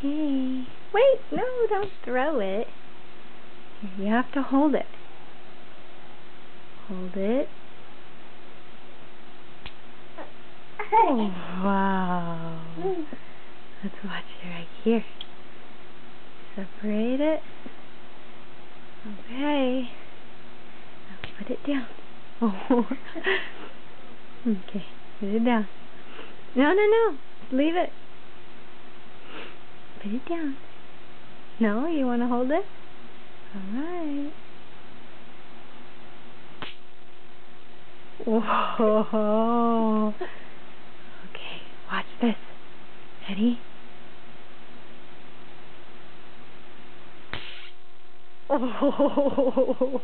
Okay. Wait, no, don't throw it. You have to hold it. Hold it. Oh, wow. Let's watch it right here. Separate it. Okay. Now put it down. Oh. Okay, put it down. No. Leave it. Put it down. No, you want to hold it? Alright. Whoa. Okay, watch this. Ready? Oh,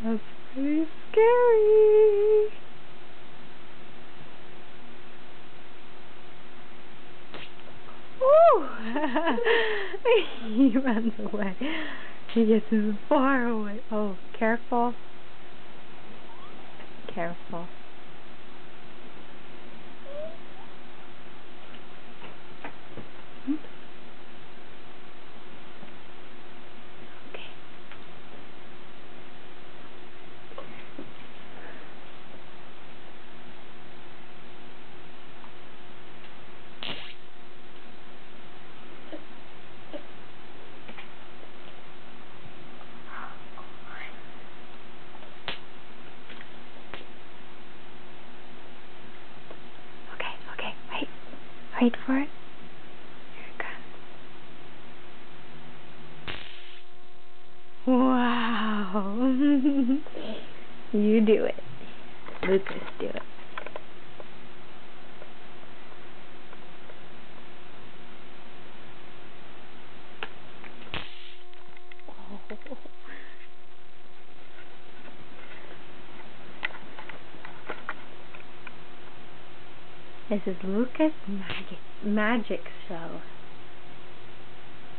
that's pretty scary. Oh, he runs away. He gets as far away. Oh, careful. Careful. Okay, wait. Wait for it. Here it comes. Wow. You do it. Lucas, do it. Oh. This is Lucas Magic Show.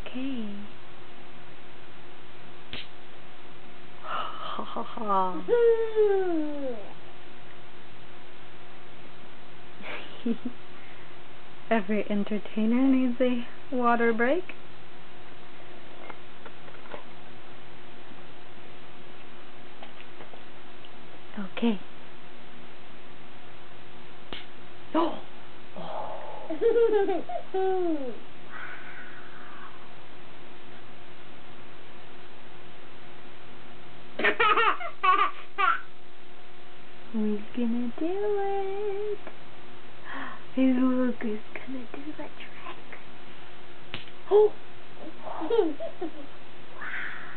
Okay. Every entertainer needs a water break. Okay. Oh! Who's gonna do it? Is Lucas gonna do the trick? Oh!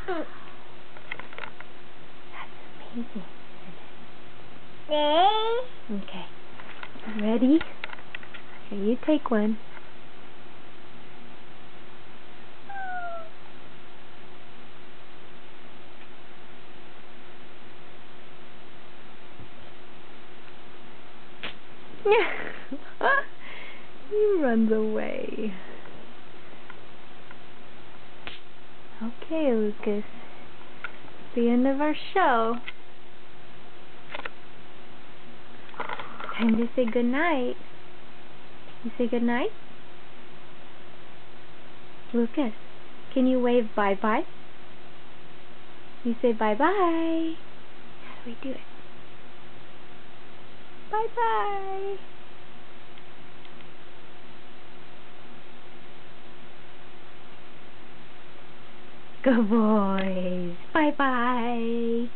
Wow. That's amazing, isn't it? Okay. Ready? Here, you take one. He runs away. Okay, Lucas. The end of our show. Time to say goodnight. You say goodnight? Lucas, can you wave bye-bye? You say bye-bye. How do we do it? Bye-bye. Good boys. Bye-bye.